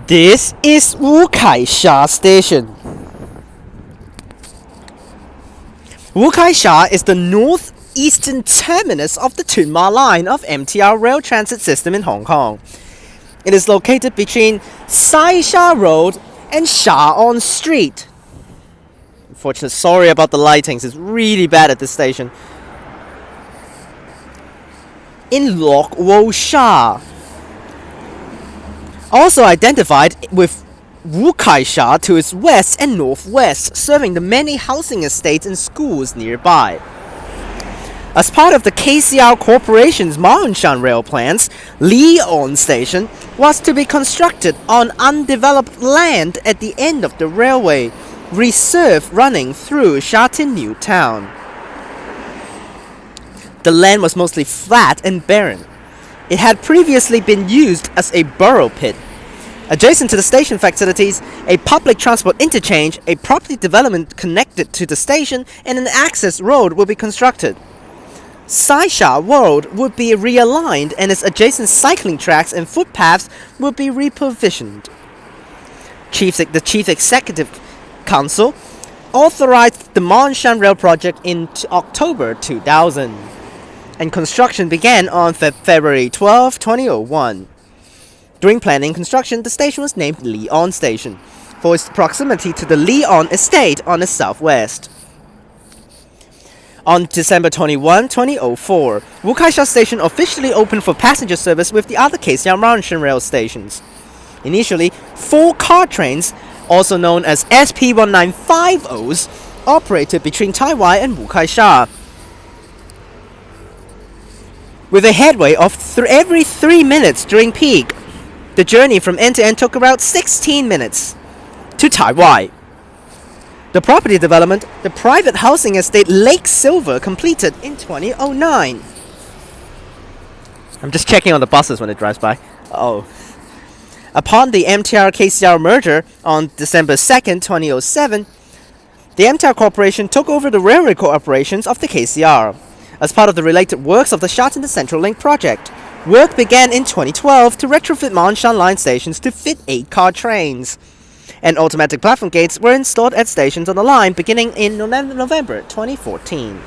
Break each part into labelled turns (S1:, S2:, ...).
S1: This is Wu Kai Sha Station. Wu Kai Sha is the northeastern terminus of the Tuen Ma line of MTR rail transit system in Hong Kong. It is located between Sai Sha Road and Sha On Street. Unfortunately, sorry about the lightings, it's really bad at this station. In Lok Wo Sha. Also identified with Wu Kai Sha to its west and northwest, serving the many housing estates and schools nearby. As part of the KCR Corporation's Ma On Shan rail plans, Li On Station was to be constructed on undeveloped land at the end of the railway reserve running through Sha Tin New Town. The land was mostly flat and barren. It had previously been used as a borough pit. Adjacent to the station facilities, a public transport interchange, a property development connected to the station, and an access road will be constructed. Sai Sha Road would be realigned and its adjacent cycling tracks and footpaths would be repositioned. The Chief Executive Council authorized the Ma On Shan Rail project in October 2000. And construction began on February 12, 2001. During planning and construction, the station was named Li On Station for its proximity to the Li On estate on the southwest. On December 21, 2004, Wu Kai Sha Station officially opened for passenger service with the other KCR Ma On Shan rail stations. Initially, 4 car trains, also known as SP1950s, operated between Tai Wai and Wu Kai Sha, with a headway of every 3 minutes during peak. The journey from end to end took about 16 minutes to Tai Wai. The property development, the private housing estate Lake Silver, completed in 2009. I'm just checking on the buses when it drives by. Oh. Upon the MTR-KCR merger on December 2nd, 2007, the MTR Corporation took over the railway operations of the KCR. As part of the related works of the Sha Tin Central Link project, work began in 2012 to retrofit Ma On Shan line stations to fit 8-car trains. And automatic platform gates were installed at stations on the line beginning in November 2014.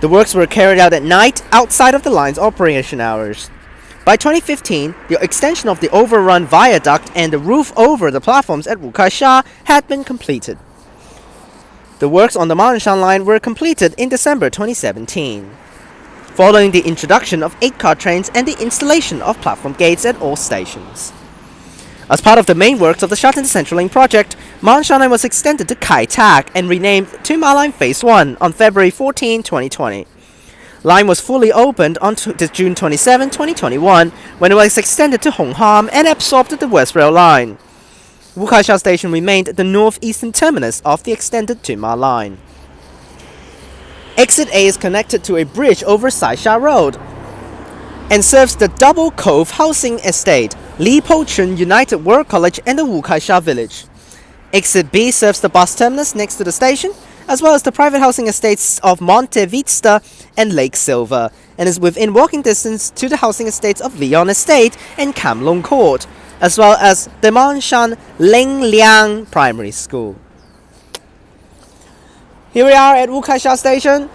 S1: The works were carried out at night outside of the line's operation hours. By 2015, the extension of the overrun viaduct and the roof over the platforms at Wu Kai Sha had been completed. The works on the Ma On Shan line were completed in December 2017, following the introduction of 8-car trains and the installation of platform gates at all stations. As part of the main works of the Sha Tin Central Link project, Ma On Shan line was extended to Kai Tak and renamed Tuen Ma Line Phase 1 on February 14, 2020. Line was fully opened on June 27, 2021, when it was extended to Hong Ham and absorbed the West Rail Line. Wu Kai Sha Station remained the northeastern terminus of the extended Tuen Ma line. Exit A is connected to a bridge over Sai Sha Road and serves the Double Cove Housing Estate, Li Po Chun United World College and the Wu Kai Sha Village. Exit B serves the bus terminus next to the station, as well as the private housing estates of Monte Vista and Lake Silver, and is within walking distance to the housing estates of Li On Estate and Kam Long Court, as well as the Ma On Shan Ling Liang Primary School. Here we are at Wu Kai Sha Station,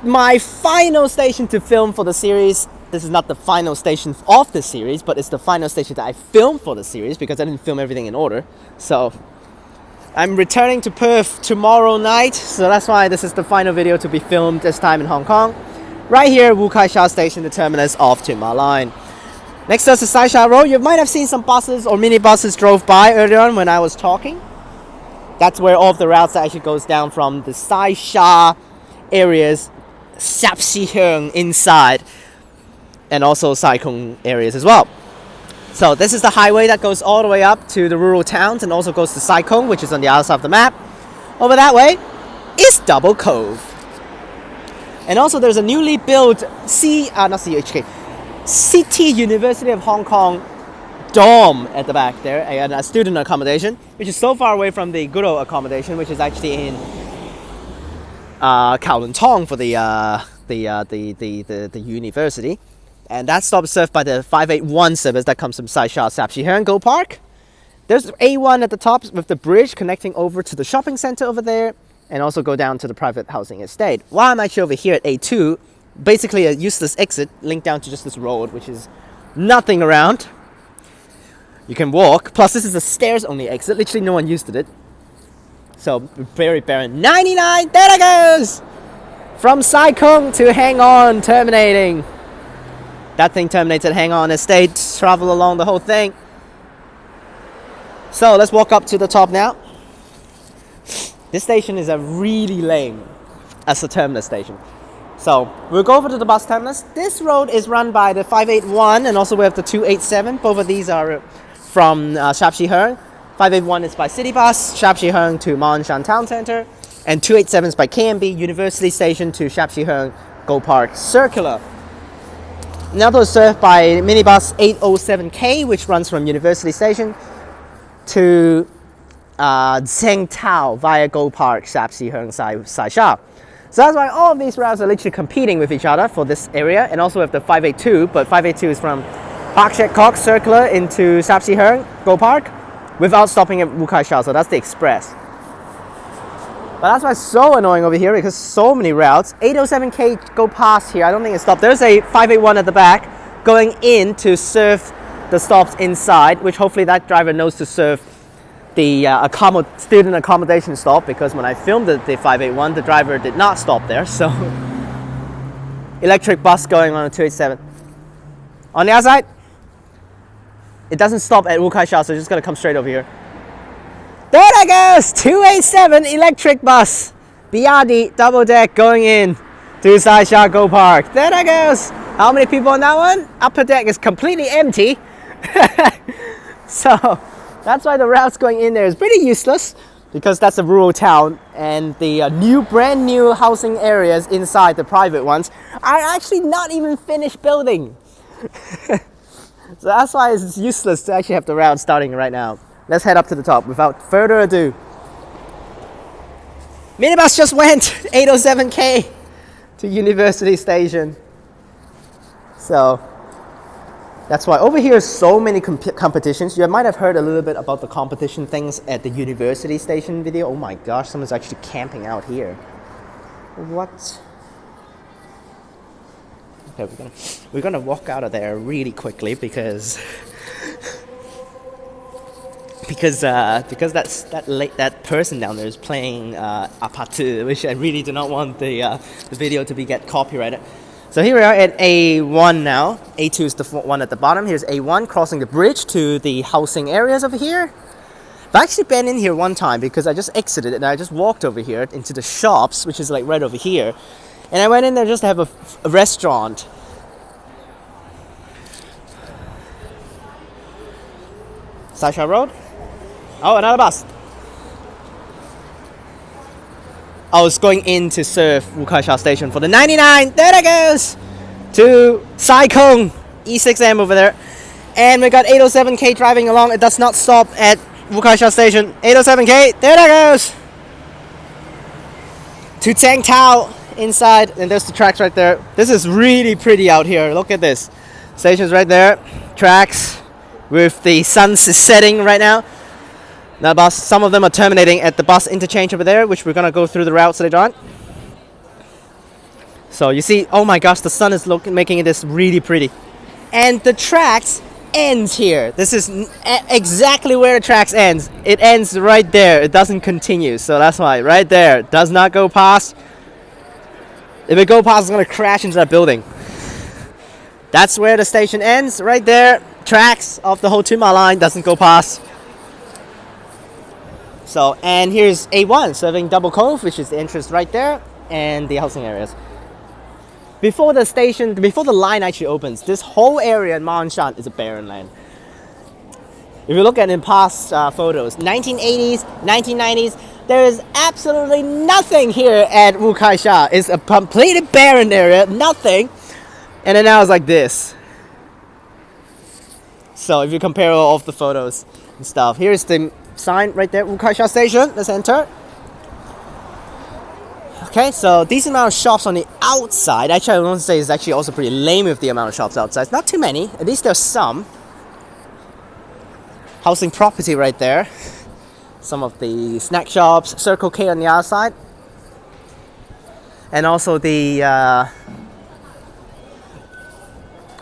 S1: my final station to film for the series. This is not the final station of the series, but it's the final station that I filmed for the series because I didn't film everything in order. So I'm returning to Perth tomorrow night, so that's why this is the final video to be filmed this time in Hong Kong. Right here, Wu Kai Sha Station, the terminus of Tuen Ma line. Next to us is Sai Sha Road. You might have seen some buses or minibuses drove by earlier on when I was talking. That's where all of the routes actually goes down from the Sai Sha areas, Sap Si Heung inside, and also Sai Kung areas as well. So this is the highway that goes all the way up to the rural towns and also goes to Sai Kung, which is on the other side of the map. Over that way is Double Cove. And also there's a newly built City University of Hong Kong dorm at the back there, and a student accommodation, which is so far away from the good old accommodation, which is actually in Kowloon Tong for the university. And that stop is served by the 581 service that comes from Saisha, Sapshiheung, Go Park. There's A1 at the top with the bridge connecting over to the shopping center over there, and also go down to the private housing estate. While I'm actually over here at A2, basically a useless exit linked down to just this road, which is nothing around. You can walk, plus this is a stairs only exit, literally no one used it. So very barren. 99, there it goes! From Sai Kung to Hang On, terminating. That thing terminates at Hang On Estate, travel along the whole thing. So let's walk up to the top now. This station is a really lame as a terminus station. So we'll go over to the bus terminus. This road is run by the 581 and also we have the 287. Both of these are from Sapshiheung. 581 is by City Bus, Sapshiheung to Ma'anshan Town Center. And 287 is by KMB, University Station to Sapshiheung, Go Park Circular. Now those served by minibus 807K, which runs from University Station to Zhengtao via Go Park, Sapshiheung, Saisha. So that's why all of these routes are literally competing with each other for this area. And also we have the 582, but 582 is from Park Shek Kok Circular into Sapshiheung, Go Park, without stopping at Wu Kai Sha, so that's the express. But that's why it's so annoying over here because so many routes. 807K go past here, I don't think it stopped. There's a 581 at the back going in to serve the stops inside, which hopefully that driver knows to serve the student accommodation stop, because when I filmed the 581, the driver did not stop there, so. Electric bus going on 287. On the outside, it doesn't stop at Wu Kai Sha, so it's just gonna come straight over here. There it goes! 287 electric bus. Biadi double deck going in to Saisha Go Park. There it goes! How many people on that one? Upper deck is completely empty. So that's why the routes going in there is pretty useless, because that's a rural town and the brand new housing areas inside the private ones are actually not even finished building. So that's why it's useless to actually have the route starting right now. Let's head up to the top without further ado. Minibus just went 807K to University Station. So that's why over here so many competitions. You might have heard a little bit about the competition things at the University Station video. Oh my gosh, someone's actually camping out here. What? Okay, we're gonna walk out of there really quickly because that person down there is playing apatu, which I really do not want the video to get copyrighted. So here we are at A1 now. A2 is the one at the bottom. Here's A1 crossing the bridge to the housing areas over here. I've actually been in here one time because I just exited and I just walked over here into the shops, which is like right over here. And I went in there just to have a restaurant. Saisha Road. Oh, another bus. I was going in to serve Wu Kai Sha Station for the 99. There it goes! To Sai Kung, E6M over there. And we got 807K driving along. It does not stop at Wu Kai Sha Station. 807K, there it goes! To Zhengtao inside. And there's the tracks right there. This is really pretty out here. Look at this. Station's right there. Tracks with the sun setting right now. Now bus, some of them are terminating at the bus interchange over there, which we're gonna go through the routes later on. So you see, oh my gosh, the sun is making this really pretty. And the tracks ends here. This is exactly where the tracks ends. It ends right there. It doesn't continue. So that's why, right there, does not go past. If it go past, it's gonna crash into that building. That's where the station ends, right there. Tracks of the whole Tuma line doesn't go past. So, and here's A1 serving Double Cove, which is the entrance right there, and the housing areas. Before the line actually opens, this whole area in Ma'anshan is a barren land. If you look at in past photos, 1980s, 1990s, there is absolutely nothing here at Wu Kai Sha. It's a completely barren area, nothing. And then now it's like this. So if you compare all of the photos and stuff, here's the sign right there, Wu Kai Sha Station. Let's enter. Okay, so decent amount of shops on the outside. Actually, I want to say it's actually also pretty lame with the amount of shops outside. Not too many. At least there's some. Housing property right there. Some of the snack shops. Circle K on the outside. And also the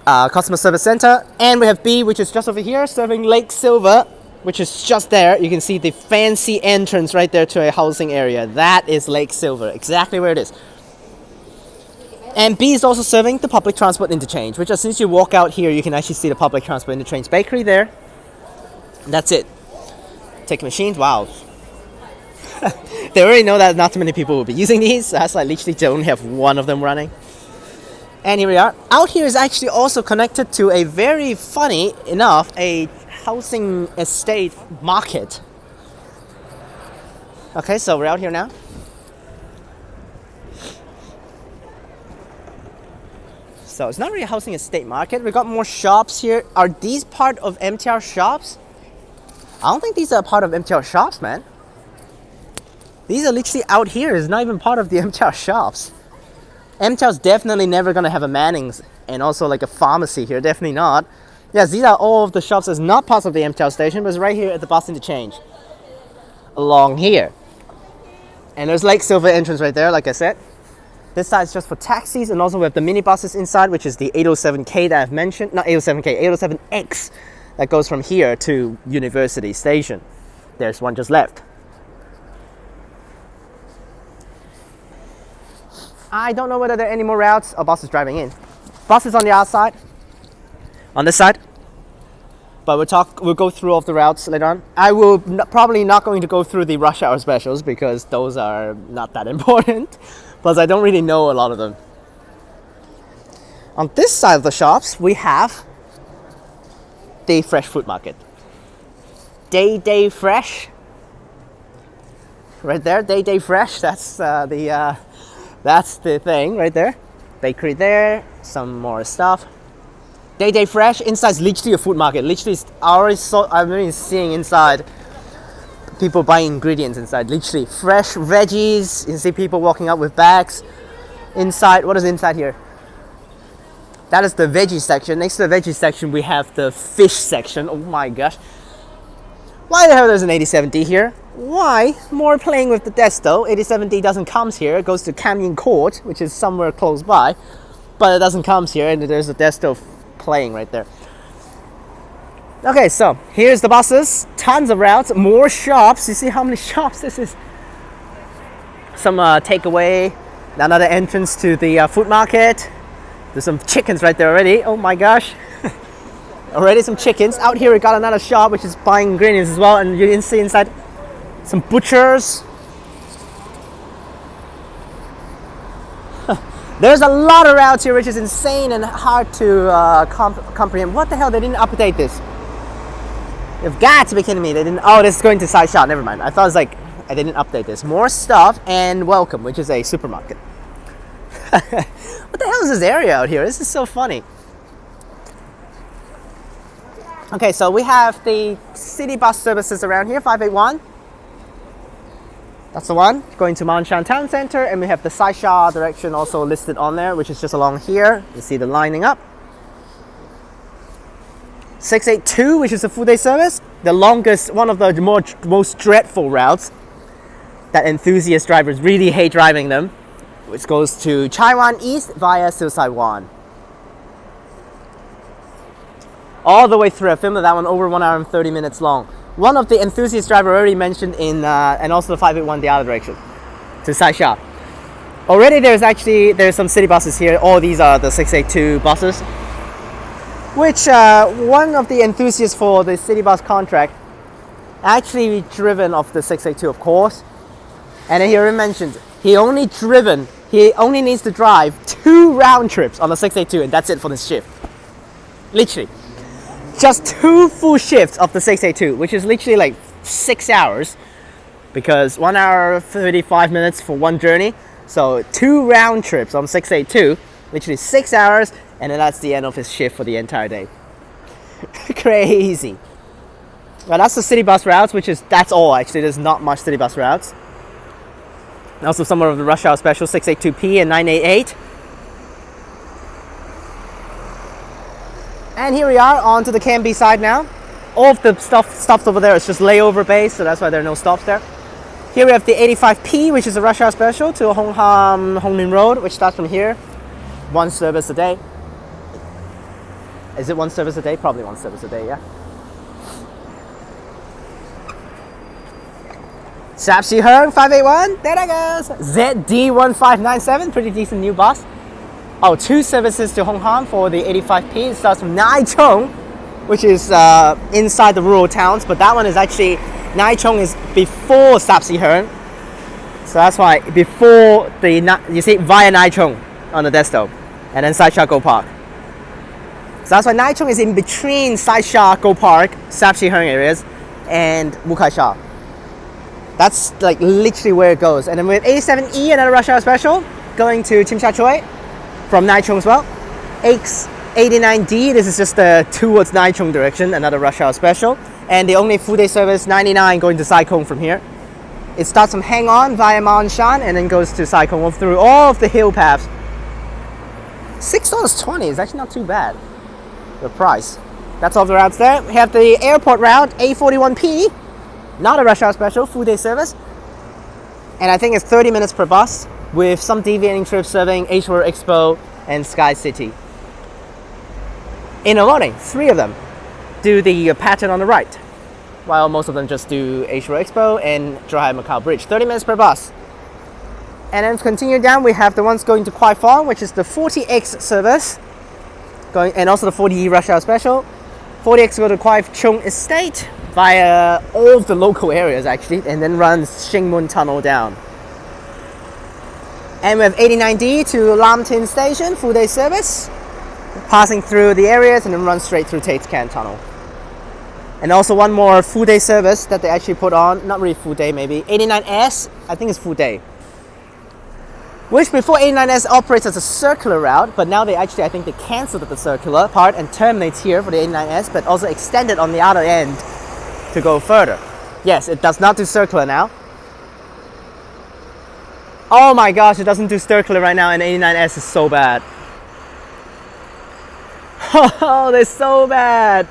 S1: customer service center. And we have B, which is just over here, serving Lake Silver, which is just there. You can see the fancy entrance right there to a housing area. That is Lake Silver, exactly where it is. And B is also serving the public transport interchange, which as soon as you walk out here, you can actually see the public transport interchange bakery there. And that's it. Ticket machines, wow. They already know that not too many people will be using these, so that's like literally don't have one of them running. And here we are. Out here is actually also connected to a very funny enough, a housing estate market. Okay, so we're out here now. So it's not really a housing estate market. We got more shops here. Are these part of MTR shops? I don't think these are part of MTR shops, man. These are literally out here. It's not even part of the MTR shops. MTR's definitely never gonna have a Manning's and also like a pharmacy here. Definitely not. Yes, these are all of the shops that's not part of the MTR station, but it's right here at the bus interchange. Along here. And there's Lake Silver entrance right there, like I said. This side is just for taxis, and also we have the minibuses inside, which is the 807K that I've mentioned. Not 807K, 807X that goes from here to University Station. There's one just left. I don't know whether there are any more routes or buses driving in. Buses on the outside, on this side. But we'll go through all of the routes later on. I will probably not going to go through the rush hour specials because those are not that important. Plus I don't really know a lot of them. On this side of the shops, we have the fresh food market. Day Fresh. Right there, Day Fresh. That's the thing right there. Bakery there, some more stuff. Day Fresh, inside is literally a food market. Literally, I'm really seeing inside people buying ingredients inside. Literally, fresh veggies. You see people walking up with bags. Inside, what is inside here? That is the veggie section. Next to the veggie section, we have the fish section. Oh my gosh. Why the hell there's an 87D here? Why? More playing with the Desto. 87D doesn't come here. It goes to Canyon Court, which is somewhere close by. But it doesn't come here, and there's a Desto playing right there. Okay, so here's the buses. Tons of routes. More shops. You see how many shops this is? Some takeaway. Another entrance to the food market. There's some chickens right there already. Oh my gosh. Already some chickens. Out here we got another shop which is buying ingredients as well, and you can see inside some butchers. There's a lot of routes here which is insane and hard to comprehend. What the hell, they didn't update this? You've got to be kidding me. They didn't. Oh, this is going to Sai Sha. Never mind. I thought it was like I didn't update this. More stuff, and Welcome, which is a supermarket. What the hell is this area out here? This is so funny. Okay, so we have the city bus services around here, 581. That's the one, going to Mount Shan Town Center, and we have the Sai Sha direction also listed on there, which is just along here. You see the lining up. 682, which is a full day service, the longest, one of the most dreadful routes that enthusiast drivers really hate driving them, which goes to Chai Wan East via Silsai Wan. All the way through. I filmed that one over 1 hour and 30 minutes long. One of the enthusiast driver already mentioned in, and also the 581 the other direction, to Sai Sha. Already there's some city buses here. All these are the 682 buses. Which one of the enthusiasts for the city bus contract actually driven off the 682, of course. And he already mentioned he only needs to drive 2 round trips on the 682, and that's it for this shift. Literally. Just 2 full shifts of the 682, which is literally like 6 hours, because 1 hour 35 minutes for one journey. So 2 round trips on 682, literally 6 hours, and then that's the end of his shift for the entire day. Crazy. Well, that's the city bus routes, that's all actually. There's not much city bus routes. Also some of the rush hour special 682P and 988. And here we are onto the Canby side now. All of the stops over there is just layover base, so that's why there are no stops there. Here we have the 85P, which is a rush hour special to Hongmin Road, which starts from here. One service a day. Is it one service a day? Probably one service a day, yeah. Sapsi Hung 581, there it goes. ZD1597, pretty decent new bus. Oh, two services to Hong Kong for the 85P. It starts from Naichong, which is inside the rural towns, but that one is actually, Naichong is before Sapsi Hung. So that's why before you see via Naichong on the desktop, and then Sai Sha Go Park. So that's why Naichong is in between Sai Sha Go Park, Sapsi Hung areas, and Wu Kai Sha. That's like literally where it goes. And then with 87E, another rush hour special, going to Tsim Sha Tsui from Naichong as well. X89D, this is just towards Naichong direction, another rush hour special. And the only full day service, 99, going to Sai Kung from here. It starts from Hang On via Mount Shan and then goes to Sai Kung through all of the hill paths. $6.20 is actually not too bad, the price. That's all the routes there. We have the airport route, A41P. Not a rush hour special, full day service. And I think it's 30 minutes per bus with some deviating trips serving Asia Expo and Sky City. In the morning, 3 of them do the pattern on the right, while most of them just do Asia Expo and Zhuhai Macau Bridge. 30 minutes per bus. And then continue down, we have the ones going to Kwai Fong, which is the 40X service, and also the 40E rush hour special. 40X go to Kwai Chung Estate via all of the local areas actually, and then runs Shingmun Tunnel down. And we have 89D to Lam Tin Station, full day service, passing through the areas and then runs straight through Tate's Can Tunnel. And also one more full day service that they actually put on, not really full day maybe, 89S, I think it's full day. Which before 89S operates as a circular route, but now I think they cancelled the circular part and terminates here for the 89S, but also extended on the other end to go further. Yes, it does not do circular now. Oh my gosh, it doesn't do circular right now, and 89S is so bad. Oh, they're so bad.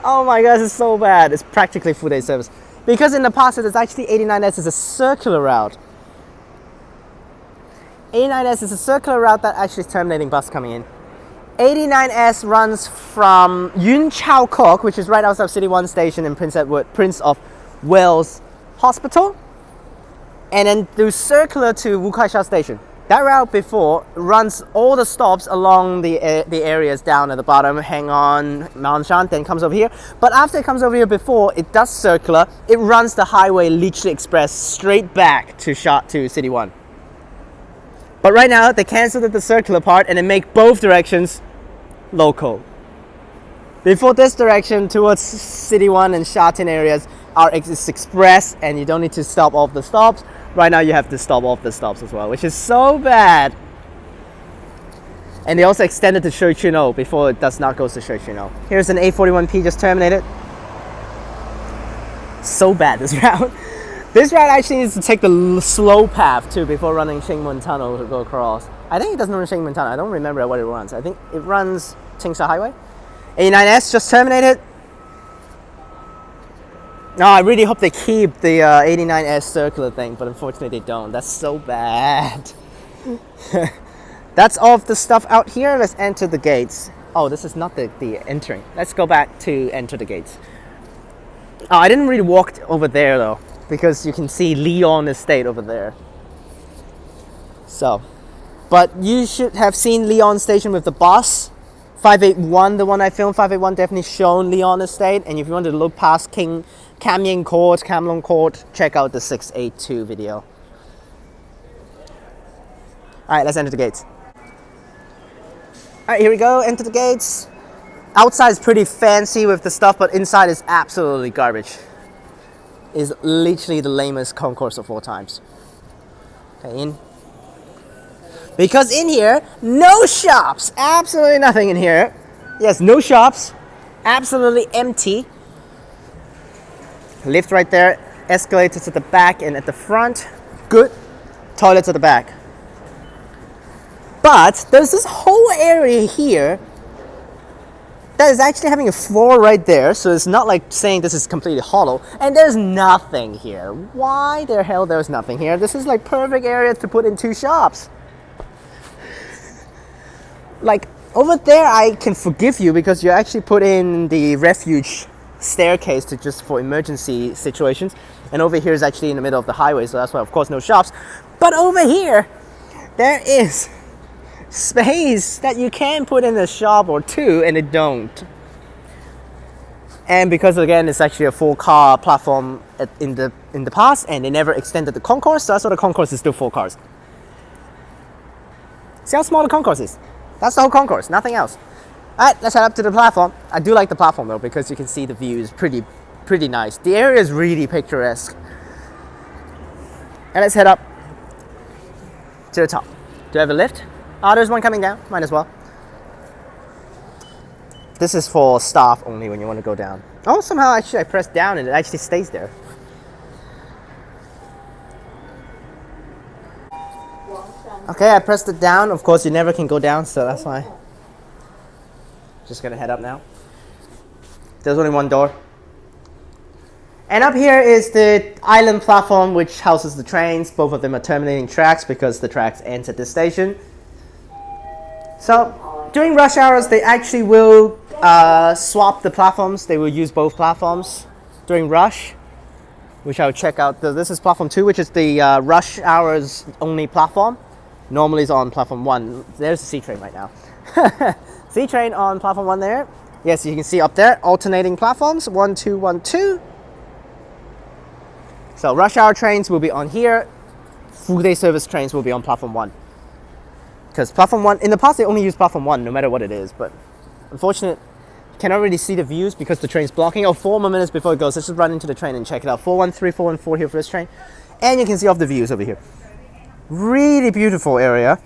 S1: Oh my gosh, it's so bad. It's practically full day service. Because in the past, it's actually 89S is a circular route. 89S is a circular route that actually is terminating bus coming in. 89S runs from Yun Chau Kok, which is right outside City 1 station in Prince of Wales Hospital, and then do circular to Wu Kai Sha Station. That route before runs all the stops along the areas down at the bottom, Hang On, Mount Shan, then comes over here. But after it comes over here before, it does circular, it runs the highway Lichi Express straight back to City 1. But right now, they cancelled the circular part and they make both directions local. Before this direction towards City 1 and Sha Tin areas is express and you don't need to stop off the stops. Right now you have to stop off the stops as well, which is so bad. And they also extended to Shui Chuno before it does not go to Shui Chuno. Here's an A41P just terminated. So bad, this route. This route actually needs to take the slow path too before running Shingmun Tunnel to go across. I think it doesn't run Shingmun Tunnel. I don't remember what it runs. I think it runs Qingsha Highway. 89S just terminated. No, I really hope they keep the 89S circular thing, but unfortunately they don't. That's so bad. That's all of the stuff out here. Let's enter the gates. Oh, this is not the entering. Let's go back to enter the gates. Oh, I didn't really walk over there though, because you can see Leon Estate over there. So, but you should have seen Leon Station with the bus. 581, the one I filmed, 581 definitely shown Leon Estate. And if you want to look past Kam Yin Court, Kamlong Court, check out the 682 video. Alright, let's enter the gates. Alright, here we go, enter the gates. Outside is pretty fancy with the stuff, but inside is absolutely garbage. Is literally the lamest concourse of all times. Okay, in. Because in here, no shops, absolutely nothing in here. Yes, no shops, absolutely empty. Lift right there, escalators at the back and at the front, good. toilets at the back. But there's this whole area here that is actually having a floor right there, so it's not like saying this is completely hollow, and there's nothing here. Why the hell there's nothing here? This is like perfect area to put in 2 shops. Like over there I can forgive you because you actually put in the refuge staircase to just for emergency situations, and over here is actually in the middle of the highway, so that's why of course no shops. But over here there is space that you can put in a shop or 2 and it don't. And because again it's actually a 4-car platform in the past, and they never extended the concourse, so that's why the concourse is still 4 cars. See how small the concourse is? That's the whole concourse, nothing else. Alright, let's head up to the platform. I do like the platform though because you can see the view is pretty nice. The area is really picturesque. And let's head up to the top. Do I have a lift? Oh, there's one coming down. Might as well. This is for staff only when you want to go down. Oh, somehow actually I pressed down and it actually stays there. Okay, I pressed it down. Of course, you never can go down, so that's why. Just gonna head up now. There's only one door. And up here is the island platform which houses the trains. Both of them are terminating tracks because the tracks ends at this station. So during rush hours, they actually will swap the platforms. They will use both platforms during rush, which I will check out. This is platform 2, which is the rush hours only platform. Normally it's on platform 1. There's the C train right now. C train on platform 1 there. Yes, you can see up there, alternating platforms, 1, 2, 1, 2. So rush hour trains will be on here. Full day service trains will be on platform 1. Because platform 1, in the past they only use platform 1 no matter what it is, but unfortunately you cannot really see the views because the train's blocking. Oh, 4 more minutes before it goes. Let's just run into the train and check it out. 413, 414 here for this train. And you can see all the views over here. Really beautiful area.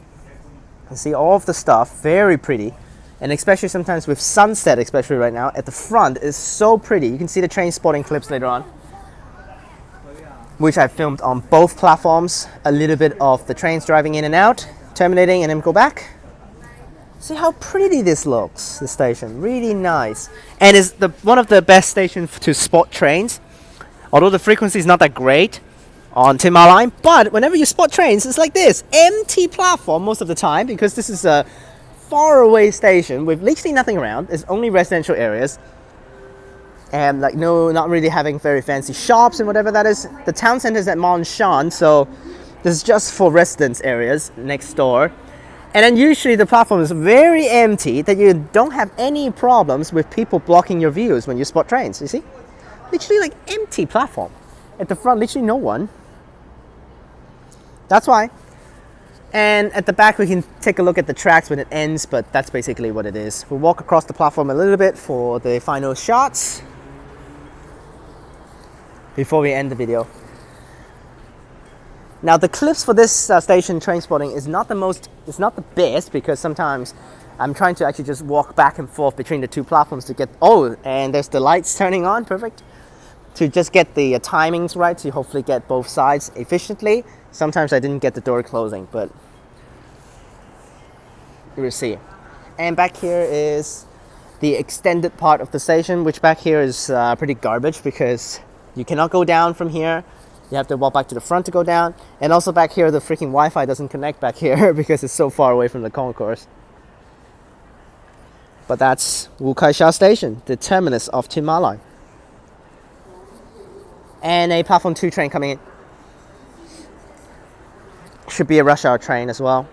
S1: You can see all of the stuff, very pretty. And especially sometimes with sunset, especially right now, at the front is so pretty. You can see the train spotting clips later on, which I filmed on both platforms. A little bit of the trains driving in and out, terminating and then go back. See how pretty this looks, the station, really nice. And it's one of the best stations to spot trains. Although the frequency is not that great on Tin Ma Line, but whenever you spot trains, it's like this, empty platform most of the time because this is a far away station with literally nothing around. It's only residential areas. And like not really having very fancy shops and whatever that is. The town center is at Mont Shan, so this is just for residence areas next door. And then usually the platform is very empty that you don't have any problems with people blocking your views when you spot trains, you see? Literally like empty platform. At the front, literally no one. That's why. And at the back we can take a look at the tracks when it ends, but that's basically what it is. We'll walk across the platform a little bit for the final shots before we end the video. Now the clips for this station train spotting is not the best because sometimes I'm trying to actually just walk back and forth between the 2 platforms to get, oh, and there's the lights turning on, perfect. To just get the timings right, to hopefully get both sides efficiently. Sometimes I didn't get the door closing, but you will see. And back here is the extended part of the station, which back here is pretty garbage because you cannot go down from here. You have to walk back to the front to go down. And also back here, the freaking Wi-Fi doesn't connect back here because it's so far away from the concourse. But that's Wu Kai Sha Station, the terminus of Tin Ma Line. And a platform 2 train coming in. Should be a rush hour train as well.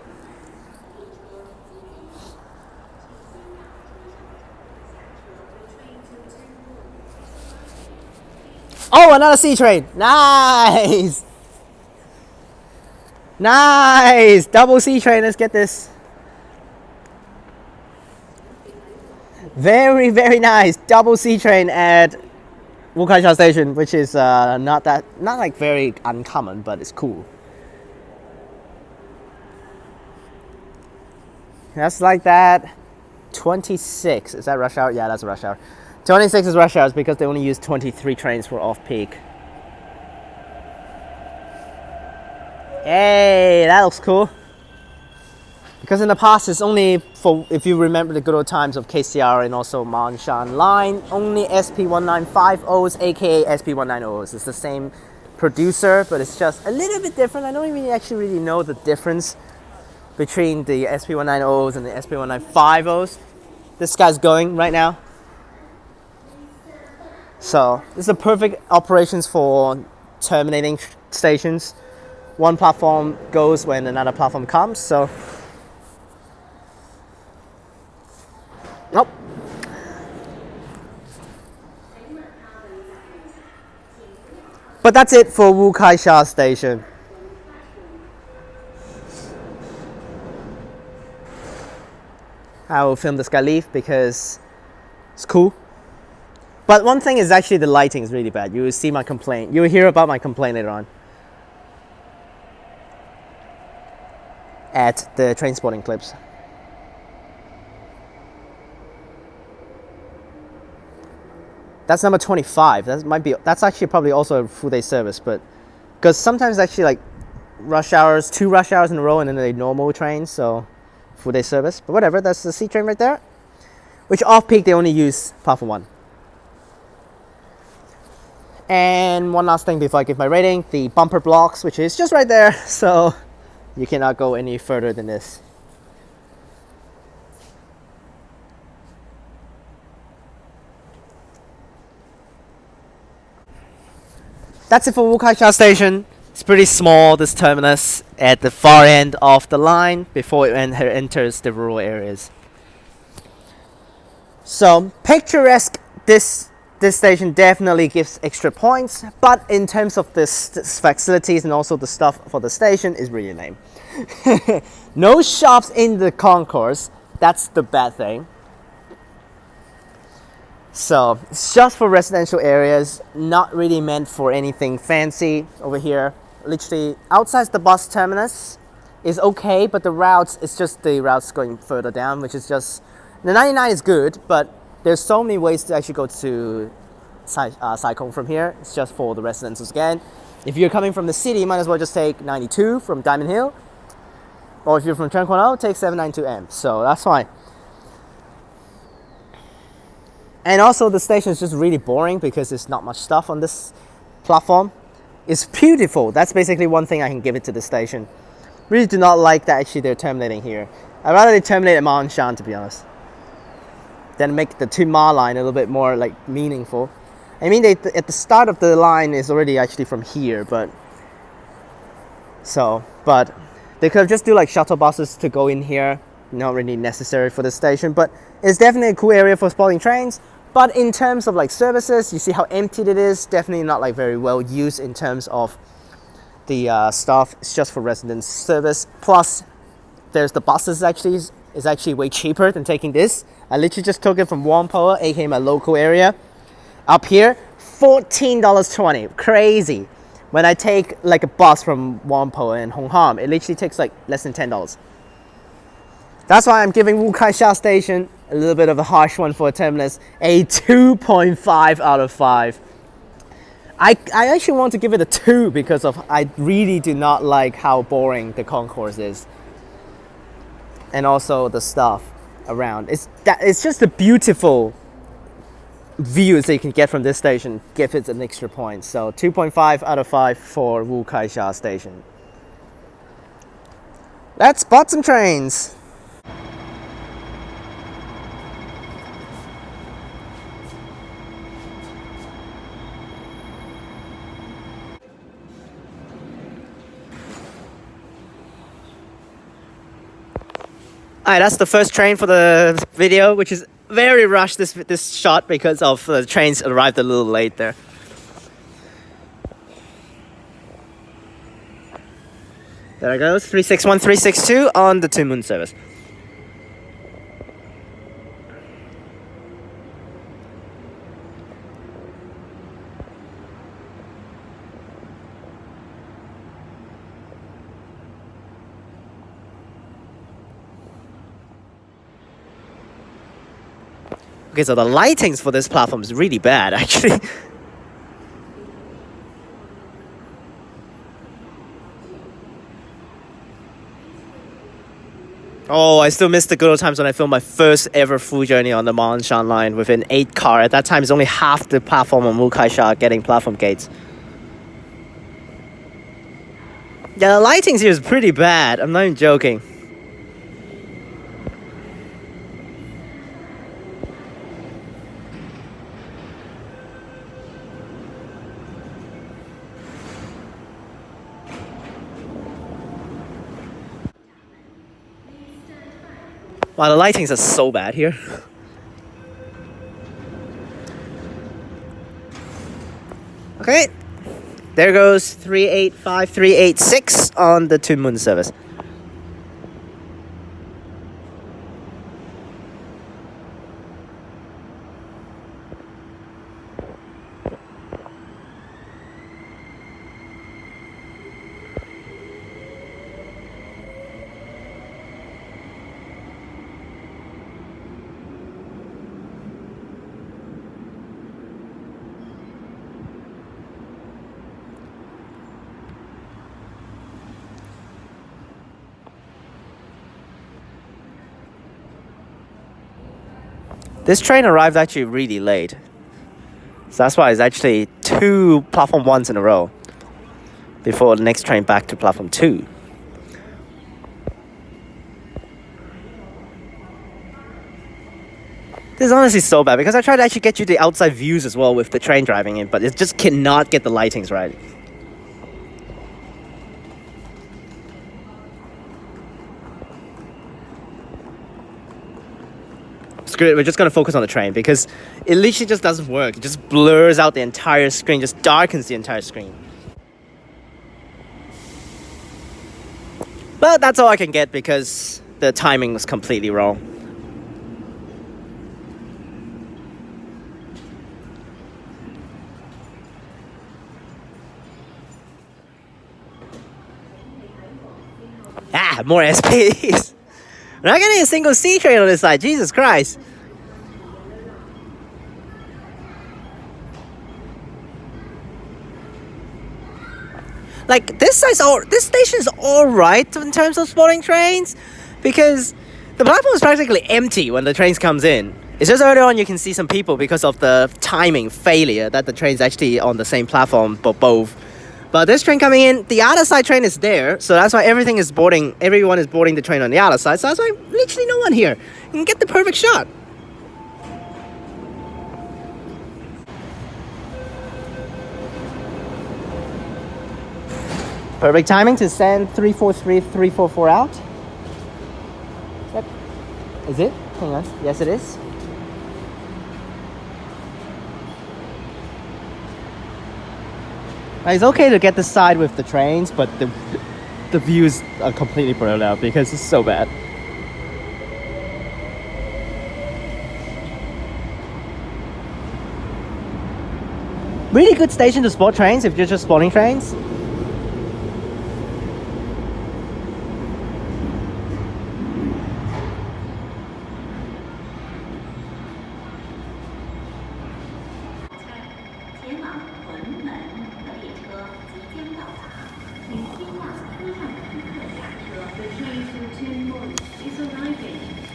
S1: Oh, another C train. Nice. Nice. Double C train. Let's get this. Very, very nice. Double C train at Wu Kai Sha Station, which is not like very uncommon, but it's cool. That's like that. 26. Is that rush hour? Yeah, that's rush hour. 26 is rush hours because they only use 23 trains for off-peak. Hey, that looks cool. Because in the past, it's only for, if you remember the good old times of KCR and also Ma'anshan line, only SP1950s, aka SP190s. It's the same producer, but it's just a little bit different. I don't even actually really know the difference between the SP190s and the SP195s. This guy's going right now. So this is a perfect operations for terminating stations. One platform goes when another platform comes. So, nope. But that's it for Wu Kai Sha Station. I will film this guy leave because it's cool. But one thing is actually the lighting is really bad. You will see my complaint. You will hear about my complaint later on at the train spotting clips. That's number 25. That's actually probably also a full day service, but because sometimes actually like rush hours, 2 rush hours in a row, and then a normal train, so full day service. But whatever, that's the C train right there. Which off peak they only use platform 1. And one last thing before I give my rating, the bumper blocks, which is just right there, so you cannot go any further than this. That's it for Wu Kai Sha Station. It's pretty small, this terminus at the far end of the line before it enters the rural areas. So picturesque, this station definitely gives extra points, but in terms of the facilities and also the stuff for the station is really lame. No shops in the concourse, that's the bad thing. So it's just for residential areas, not really meant for anything fancy over here. Literally outside the bus terminus is okay, but the routes, it's just the routes going further down, which is just, the 99 is good, but there's so many ways to actually go to Sai-Kung from here. It's just for the residents again. If you're coming from the city, you might as well just take 92 from Diamond Hill. Or if you're from Tranquano, take 792M. So that's fine. And also the station is just really boring because there's not much stuff on this platform. It's beautiful. That's basically one thing I can give it to the station. Really do not like that actually they're terminating here. I'd rather they terminate at Ma'anshan, to be honest, then make the 2 Ma line a little bit more like meaningful. I mean, at the start of the line is already actually from here, but they could have just do like shuttle buses to go in here. Not really necessary for the station, but it's definitely a cool area for spotting trains. But in terms of like services, you see how empty it is. Definitely not like very well used in terms of the stuff. It's just for residents service. Plus, there's the buses actually is actually way cheaper than taking this. I literally just took it from Whampoa, aka my local area, up here, $14.20. Crazy. When I take like a bus from Whampoa and Hong Kong, it literally takes like less than $10. That's why I'm giving Wu Kai Sha Station a little bit of a harsh one for a terminus, a 2.5 out of 5. I actually want to give it a 2 because of I really do not like how boring the concourse is. And also the stuff around. It's just a beautiful views that you can get from this station. Give it an extra point. So 2.5 out of 5 for Wu Kai Sha Station. Let's spot some trains. Alright, that's the first train for the video, which is very rushed this shot because of the trains arrived a little late there. There it goes, 361, 362 on the 2 Moon service. Okay, so the lightings for this platform is really bad, actually. Oh, I still miss the good old times when I filmed my first ever full journey on the Monshan line with an 8 car. At that time, it's only half the platform on Wu Kai Sha getting platform gates. Yeah, the lighting here is pretty bad. I'm not even joking. Wow, the lightings are so bad here. Okay, there goes 385386 on the Tuen Mun service. This train arrived actually really late. So that's why it's actually 2 platform 1s in a row before the next train back to platform 2. This is honestly so bad because I tried to actually get you the outside views as well with the train driving in, but it just cannot get the lightings right. Screw it, we're just gonna focus on the train because it literally just doesn't work. It just blurs out the entire screen, just darkens the entire screen. But that's all I can get because the timing was completely wrong. Ah, more SPs. We're not getting a single C train on this side, Jesus Christ. Like, this station is alright in terms of spotting trains, because the platform is practically empty when the train comes in. It's just earlier on you can see some people because of the timing failure that the train's actually on the same platform, but both. But this train coming in, the other side train is there, so that's why everyone is boarding the train on the other side, so that's why literally no one here. You can get the perfect shot. Perfect timing to send 343-344 out. Yep. Is it? Hang on. Yes, it is. Now, it's okay to get the side with the trains, but the views are completely burned out because it's so bad. Really good station to spot trains if you're just spotting trains.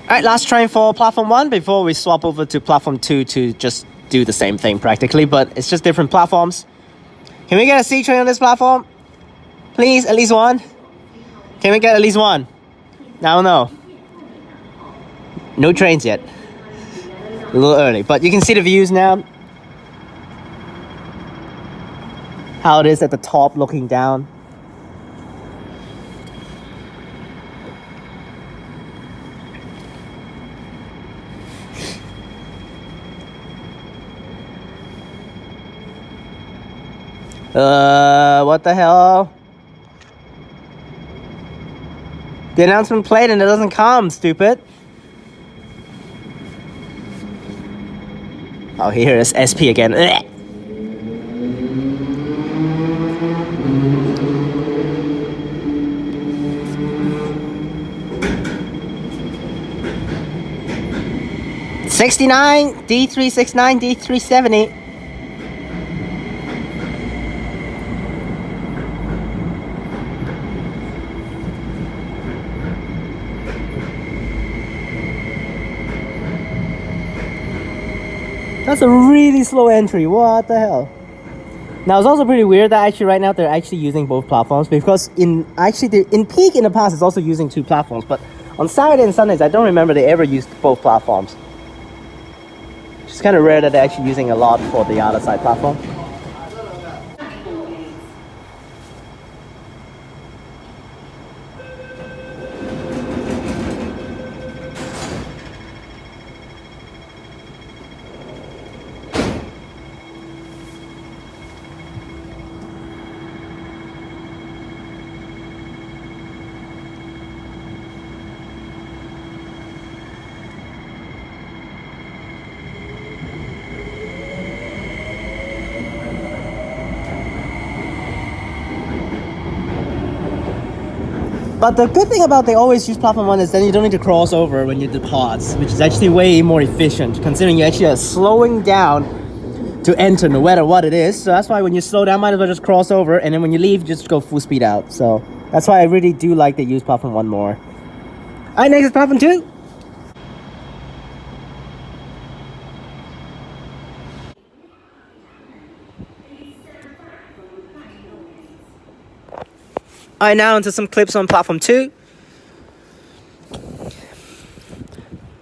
S1: Alright, last train for platform 1 before we swap over to platform 2 to just do the same thing practically, but it's just different platforms. Can we get a C train on this platform? Please, at least one? Can we get at least one? I don't know. No trains yet. A little early, but you can see the views now. How it is at the top looking down. What the hell? The announcement played and it doesn't come, stupid. Oh, here is SP again. Ugh. '69 D369 D370. That's a really slow entry. What the hell? Now it's also pretty weird that actually right now they're actually using both platforms, because in peak in the past it's also using 2 platforms, but on Saturday and Sundays I don't remember they ever used both platforms. It's kind of rare that they're actually using a lot for the other side platform. But the good thing about they always use platform 1 is then you don't need to cross over when you depart, which is actually way more efficient, considering you actually are slowing down to enter no matter what it is. So that's why when you slow down, might as well just cross over, and then when you leave, just go full speed out. So that's why I really do like they use platform 1 more. Alright, next is platform 2. Alright, now onto some clips on platform 2.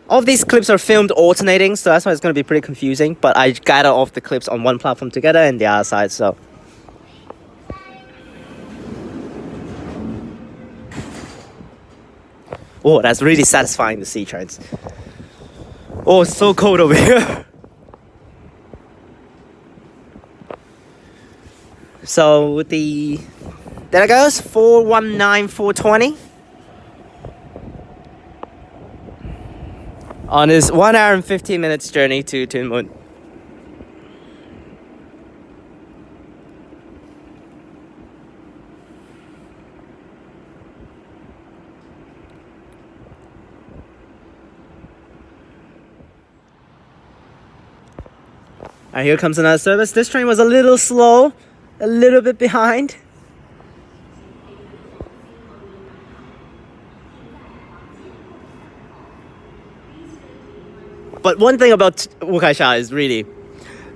S1: All of these clips are filmed alternating, so that's why it's going to be pretty confusing. But I gather all of the clips on one platform together and the other side, so. Oh, that's really satisfying to see trains. Oh, it's so cold over here. So there it goes, 419420. On his 1 hour and 15 minutes journey to Tuen Mun. Alright, here comes another service. This train was a little slow, a little bit behind. But one thing about Wu Kai Sha is really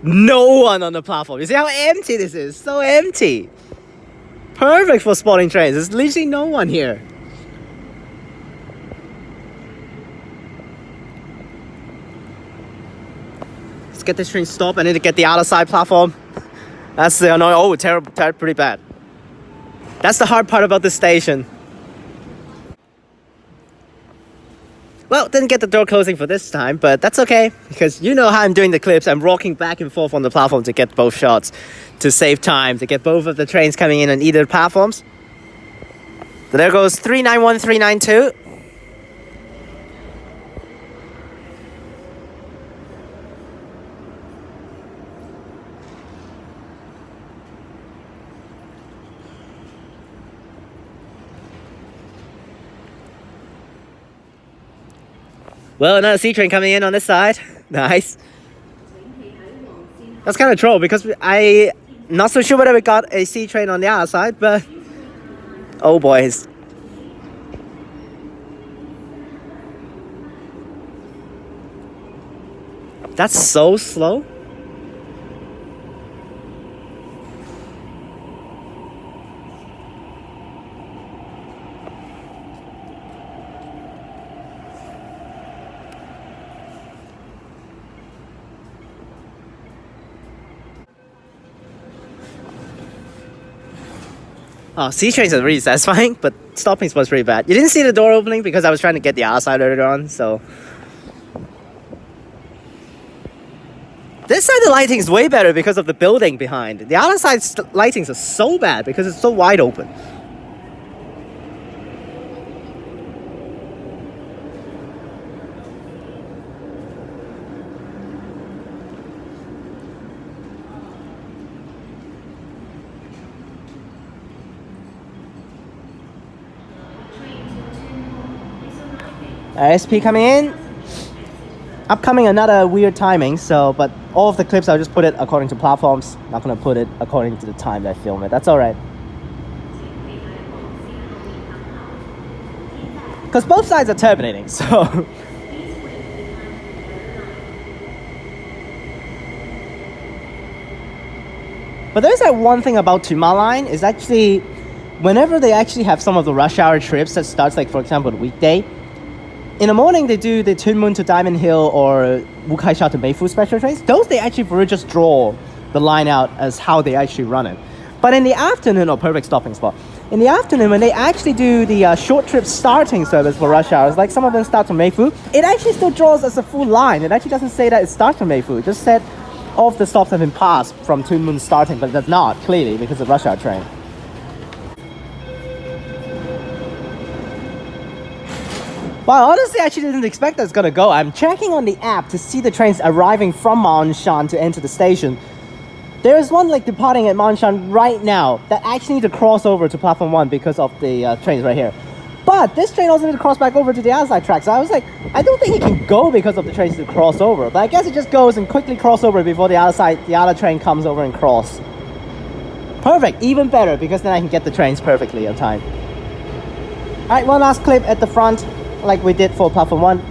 S1: no one on the platform. You see how empty this is? So empty. Perfect for spotting trains. There's literally no one here. Let's get this train stopped and then get the other side platform. That's the annoying. Oh, terrible, pretty bad. That's the hard part about this station. Well, didn't get the door closing for this time, but that's okay, because you know how I'm doing the clips. I'm rocking back and forth on the platform to get both shots, to save time, to get both of the trains coming in on either platforms. So there goes 391, 392. Well, another C train coming in on this side. Nice. That's kind of troll, because I'm not so sure whether we got a C train on the other side, but oh boys. That's so slow. Oh, C trains are really satisfying, but stopping was pretty bad. You didn't see the door opening because I was trying to get the other side earlier on, so. This side the lighting is way better because of the building behind. The other side's lightings are so bad because it's so wide open. SP coming in. Upcoming another weird timing, so but all of the clips I'll just put it according to platforms. Not gonna put it according to the time that I film it. That's alright. Because both sides are terminating, so But there's that one thing about Tuma line is actually, whenever they actually have some of the rush hour trips that starts, like for example, the weekday, in the morning they do the Tuen Mun to Diamond Hill or Wu Kai Sha to Meifu special trains. Those they actually really just draw the line out as how they actually run it. But in the afternoon, perfect stopping spot. In the afternoon, when they actually do the short trip starting service for rush hours, like some of them start from Meifu, it actually still draws as a full line. It actually doesn't say that it starts from Meifu. It just said all of the stops have been passed from Tuen Mun starting, but it does not, clearly, because of rush hour train. Wow, honestly, I actually didn't expect that it's gonna go. I'm checking on the app to see the trains arriving from Ma'anshan to enter the station. There is one like departing at Ma'anshan right now that actually need to cross over to platform 1 because of the trains right here. But this train also needs to cross back over to the other side track. So I was like, I don't think it can go because of the trains to cross over. But I guess it just goes and quickly cross over before the other train comes over and cross. Perfect, even better, because then I can get the trains perfectly on time. Alright, one last clip at the front, like we did for platform 1.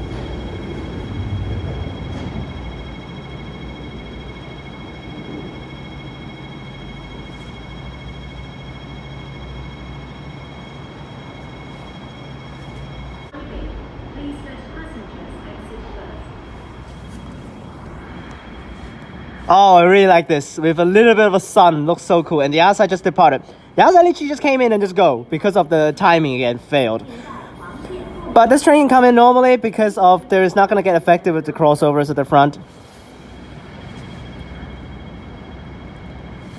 S1: Oh, I really like this. With a little bit of a sun, looks so cool. And the other side just departed. The other side literally just came in and just go because of the timing again, failed. But this train can come in normally because of there's not going to get affected with the crossovers at the front.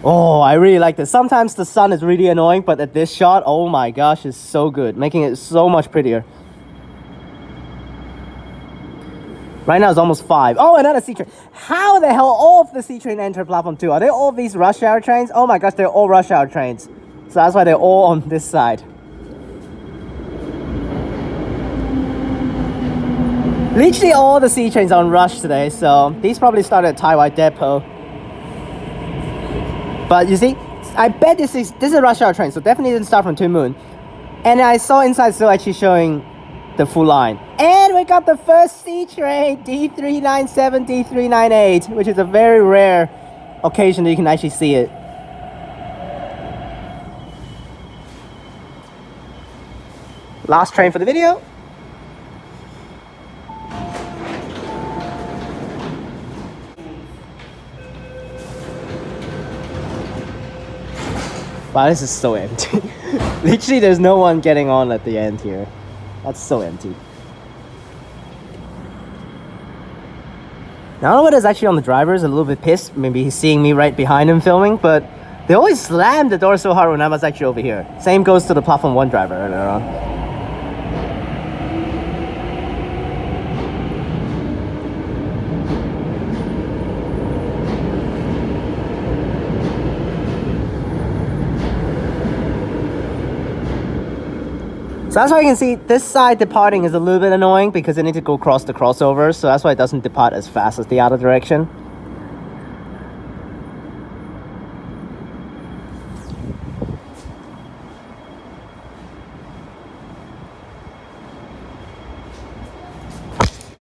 S1: Oh, I really like this. Sometimes the sun is really annoying, but at this shot, oh my gosh, it's so good. Making it so much prettier. Right now it's almost 5. Oh, another C train. How the hell all of the C train enter platform 2? Are they all these rush hour trains? Oh my gosh, they're all rush hour trains. So that's why they're all on this side. Literally all the C trains are on rush today, so these probably started at Tai Wai Depot. But you see, I bet this is a rush hour train, so definitely didn't start from Tuen Mun. And I saw inside still actually showing the full line. And we got the first C train, D397, D398, which is a very rare occasion that you can actually see it. Last train for the video. Wow, this is so empty. Literally, there's no one getting on at the end here. That's so empty. Now, I don't know whether it's actually on the drivers, a little bit pissed. Maybe he's seeing me right behind him filming, but they always slam the door so hard when I was actually over here. Same goes to the platform 1 driver earlier on. So that's why you can see this side departing is a little bit annoying because they need to go across the crossover. So that's why it doesn't depart as fast as the other direction.